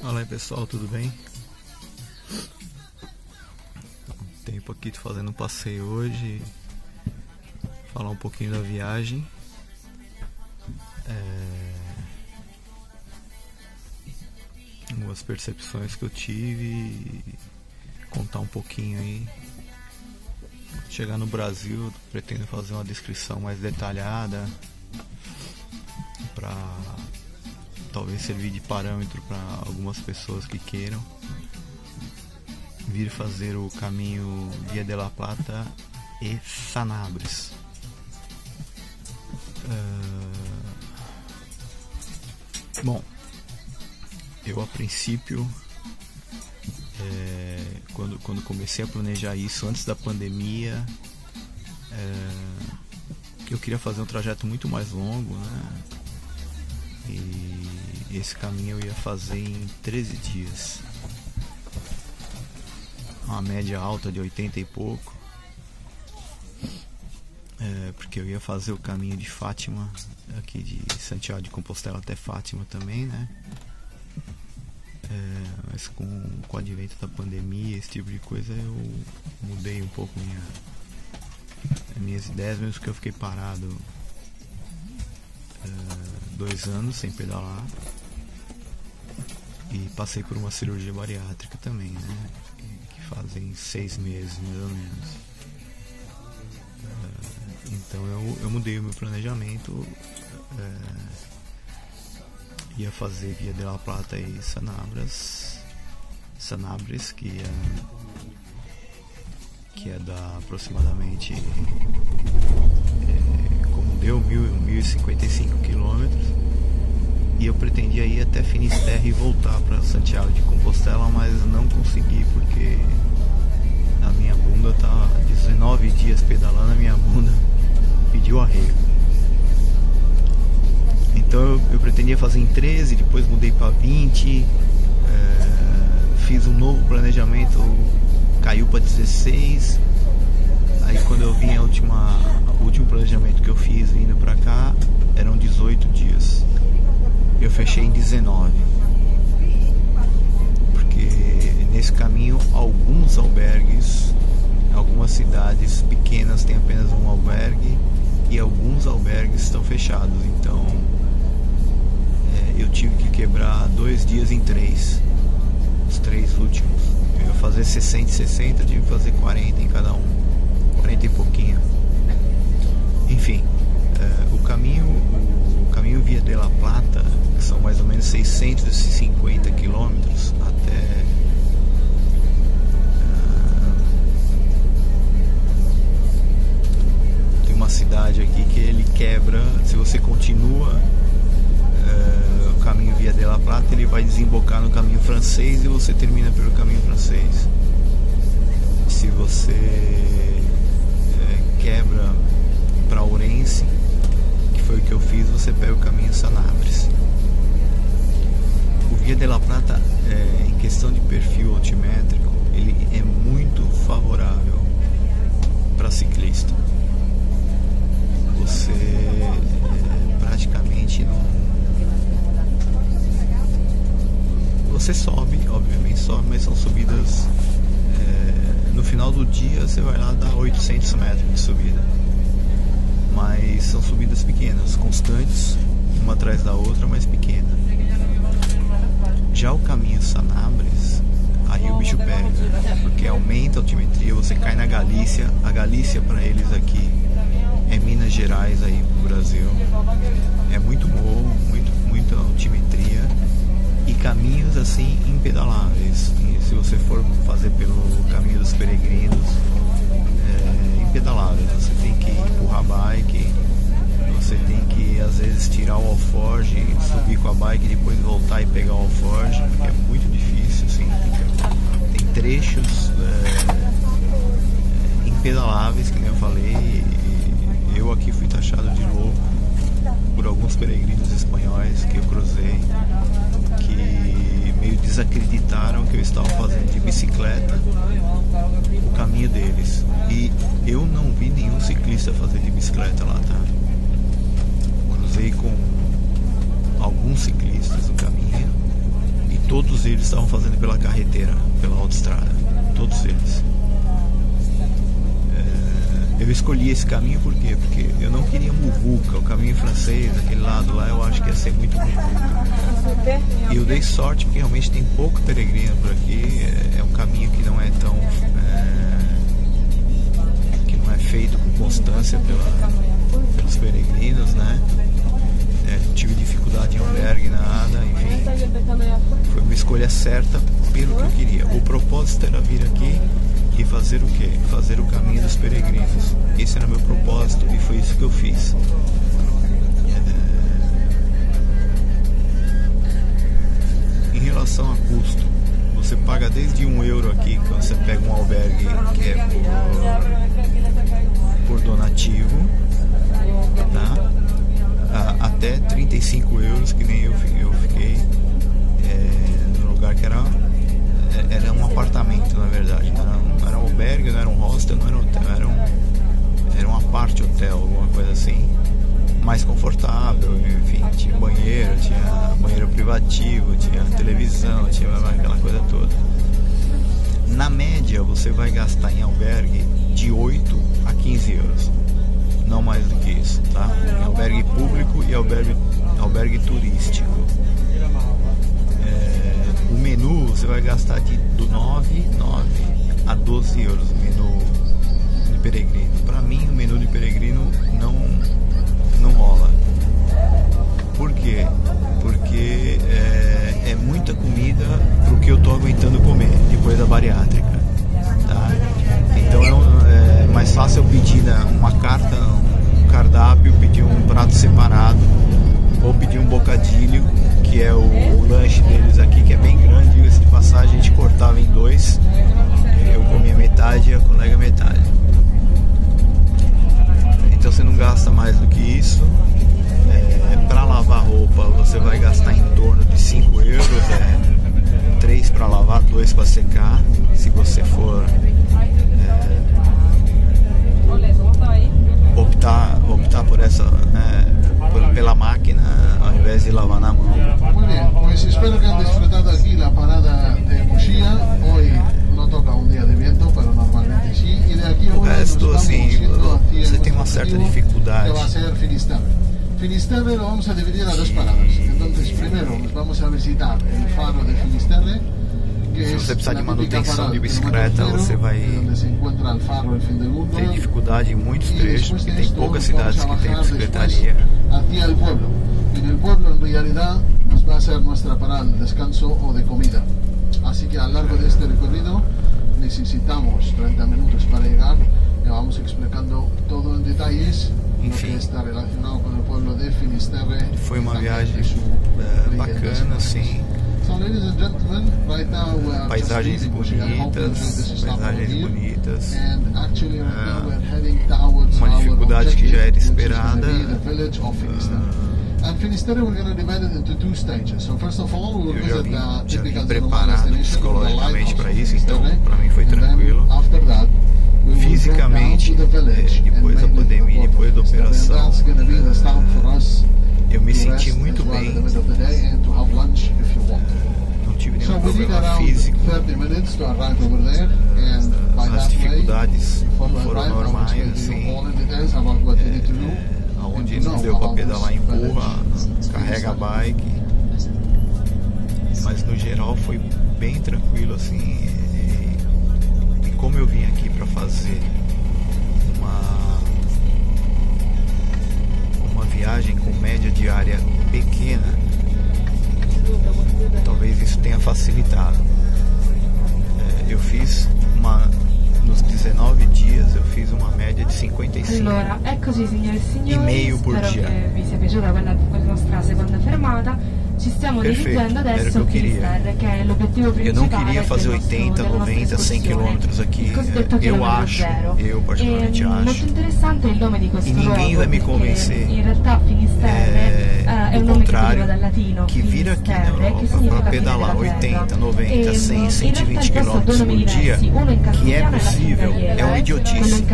Fala aí pessoal, tudo bem? Tempo aqui fazendo um passeio hoje, falar um pouquinho da viagem. Algumas percepções que eu tive, contar um pouquinho aí. Chegar no Brasil, pretendo fazer uma descrição mais detalhada para talvez servir de parâmetro para algumas pessoas que queiram vir fazer o caminho Via de la Plata e Sanabres. Bom, eu a princípio, quando comecei a planejar isso antes da pandemia, eu queria fazer um trajeto muito mais longo, né? E esse caminho eu ia fazer em 13 dias. Uma média alta de 80 e pouco. Porque eu ia fazer o caminho de Fátima, aqui de Santiago de Compostela até Fátima também, né? Mas com o advento da pandemia, esse tipo de coisa, eu mudei um pouco minhas ideias, mesmo que eu fiquei parado 2 anos sem pedalar, e passei por uma cirurgia bariátrica também, né? Que fazem 6 meses mais ou menos. Então eu mudei o meu planejamento, ia fazer Via de la Plata e Sanabres, que é da aproximadamente, como deu, 1055 quilômetros, e eu pretendia ir até Finisterre e voltar para Santiago de Compostela, mas não consegui porque a minha bunda tá 19 dias pedalando, a minha bunda pediu arrego. Então eu pretendia fazer em 13, depois mudei para 20, fiz um novo planejamento, caiu para 16. Aí quando eu vim o último planejamento que eu fiz vindo para cá, eram 18 dias. Eu fechei em 19. Porque nesse caminho alguns albergues, algumas cidades pequenas têm apenas um albergue e alguns albergues estão fechados. Então eu tive que quebrar 2 dias em 3, os 3 últimos. Eu ia fazer 60 e 60, eu tive que fazer 40 em cada um, 40 e pouquinho. Enfim, o caminho Via de la Plata, que são mais ou menos 650 quilômetros até tem uma cidade aqui que ele quebra. Se você continua o caminho Via de la Plata, ele vai desembocar no caminho francês e você termina pelo caminho francês. Se você quebra para Ourense, que foi o que eu fiz, você pega o caminho Sanabres. O Via de la Plata, em questão de perfil altimétrico, ele é muito favorável para ciclista. Você praticamente não... Você sobe, obviamente sobe, mas são subidas... no final do dia você vai lá dar 800 metros de subida. Mas são subidas pequenas, constantes, uma atrás da outra, mas pequena. Já o caminho Sanabres, aí o bicho pega, porque aumenta a altimetria, você cai na Galícia. A Galícia para eles aqui é Minas Gerais aí pro Brasil. É muito morro, muita altimetria e caminhos assim impedaláveis. E se você for fazer pelo caminho dos peregrinos, impedalável. Você tem que empurrar a bike, você tem que às vezes tirar o alforge, subir com a bike e depois voltar e pegar o alforge, porque é muito difícil, assim. Tem trechos impedaláveis, que nem eu falei. E eu aqui fui taxado de louco por alguns peregrinos espanhóis que eu cruzei, que meio desacreditaram que eu estava fazendo de bicicleta o caminho deles. E eu não vi nenhum ciclista fazer de bicicleta lá, tá? Cruzei com alguns ciclistas no caminho e todos eles estavam fazendo pela carretera, pela autoestrada, todos eles. Eu escolhi esse caminho por quê? Porque eu não queria muvuca, o caminho francês, aquele lado lá, eu acho que ia ser muito muvuca. E eu dei sorte porque realmente tem pouco peregrino por aqui, é um caminho que não é tão... que não é feito com constância pelos peregrinos, né? Tive dificuldade em albergue, nada, enfim. Foi uma escolha certa pelo que eu queria. O propósito era vir aqui e fazer o quê? Fazer o caminho dos peregrinos. Esse era meu propósito e foi isso que eu fiz. Em relação a custo, você paga desde €1 aqui quando você pega um albergue que é por donativo, tá? Até €35, que nem eu fiquei no lugar que era um apartamento, na verdade. Não era um albergue, não era um hostel, não era um hotel, era um apart hotel, alguma coisa assim, mais confortável, enfim, tinha banheiro privativo, tinha televisão, tinha aquela coisa toda. Na média você vai gastar em albergue de 8 a 15 euros, não mais do que isso, tá? Em albergue público e albergue turístico. O menu você vai gastar de 9 a 12 euros, o menu de peregrino. Para mim o menu de peregrino não rola. Por quê? Porque é muita comida pro que eu tô aguentando comer depois da bariátrica, tá? Então é mais fácil eu pedir uma carta, um cardápio, pedir um prato separado ou pedir um bocadilho, que é o lanche deles aqui, que é bem grande, diga-se de passagem, a gente cortava em 2, eu comia metade e a colega metade. Então você não gasta mais do que isso. Para lavar roupa você vai gastar em torno de 5 euros, 3 para lavar, 2 para secar, se você for optar por essa, pela máquina ao invés de lavar na mão. Muy bien, pues espero que han disfrutado aquí la parada de Mochia. Hoy no toca un día de viento, pero normalmente sí. Y de aquí a o resto, assim, você tem uma certa dificuldade. Que va a ser Finisterre. Finisterre lo vamos a dividir a 2 paradas. Entonces, primero nos vamos a visitar el faro de Finisterre. Se você precisar de manutenção de bicicleta, você vai ter dificuldade em muitos trechos, porque tem poucas cidades que tem bicicletaria. Hacia el pueblo. En el pueblo, en realidad, nos va a ser nuestra parada de descanso o de comida. Así que a lo largo de este recorrido necesitamos 30 minutos para llegar. Le vamos explicando todo en detalles. Enfim, que está relacionado com o pueblo de Finisterre. Foi uma viagem bacana, assim. So, ladies and gentlemen, right now we are paisagens bonitas, and actually right now we are heading towards uma dificuldade que já era esperada. And Finisterre we're going to divide it into 2 stages. So first of all, we will visit the typical preparado psicologicamente para isso, então para mim foi tranquilo. After that, fisicamente, depois da pandemia, depois da operação, eu me senti muito bem. Não tive nenhum problema físico. As dificuldades foram normais, assim. Onde não deu para pedalar, empurra, carrega a bike. Mas no geral foi bem tranquilo, assim. E como eu vim aqui para fazer uma viagem com média diária pequena, talvez isso tenha facilitado. Eu fiz nos 19 dias eu fiz uma média de 55 e meio por dia. Vi sia piaciuta quella nostra seconda fermata. Ci stiamo dirigendo adesso a Finisterre, che è l'obiettivo principale. Eu não queria fazer 80, 90, 100 quilômetros aqui. Eu acho, eu particularmente acho. Molto interessante il nome di questo e ninguém vai me convencer. In realtà Finisterre è un nome che deriva dal latino. Que vir aqui na Europa para pedalar 80, 90, 100, 120 quilômetros por dia, que é possível, é uma idiotice.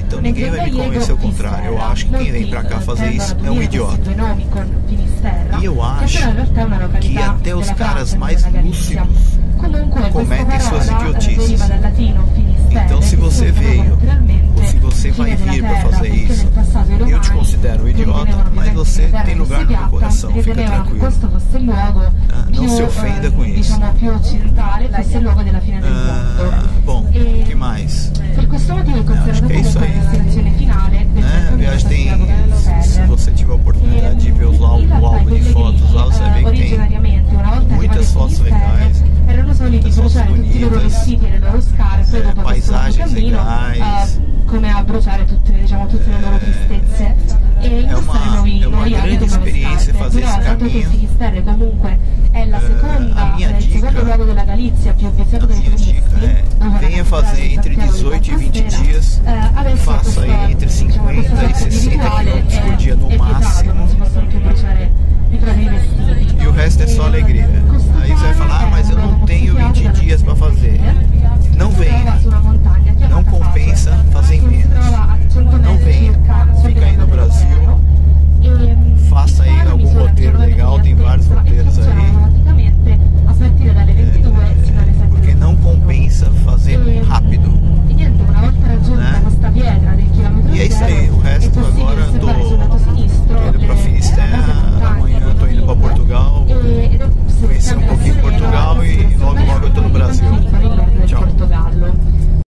Então ninguém vai me convencer ao contrário. Eu acho que quem vem para cá fazer isso é um idiota. Finisterra, E eu che acho però in realtà è una que località até os della caras Francia, mais della Galizia. lúcidos Comunque cometem questa suas parola idiotices. deriva dal latino Finisterre, Então, se che você significa veio, letteralmente ou se você vai fine della vir para terra, fazer perché isso, nel passato i eu te romani considero idiota, ritenevano mas ovviamente você che la terra tem lugar fosse no meu piatta, coração, fica ritenevano che tranquilo. questo fosse il luogo Não più, se ofenda com isso. diciamo, più occidentale, fosse il luogo della fine del mondo. Bom, E que mais? per questo motivo è considerato acho que é isso comunque aí. la destinazione finale del A percorso viagem tem, Santiago se Finisterre. você tiver a oportunidade de ver o In realtà álbum i de fotos lá, você vai ver que tem originariamente, una volta muitas fotos legais, erano soliti muitas fotos bruciare tutti i loro bonitas, vestiti e le loro scarpe dopo questo lungo paisagens cammino, legais. come a bruciare tutte, diciamo, tutte le loro tristezze e indossare nuovi é uma abiti grande e nuove experiência scarpe. fazer Però esse dato che caminho. Finisterre comunque è la a minha il secondo dica- luogo della Galizia più visitato dai minha turisti, dica é, dove venha la fazer cattedrale di entre Santiago di 18 e 20 Compostela, dias, adesso faça questa, aí entre diciamo, 50 questa e 60 rituale km por dia no è vietato, máximo. non si possono più bruciare i propri vestiti. E o resto é só alegria.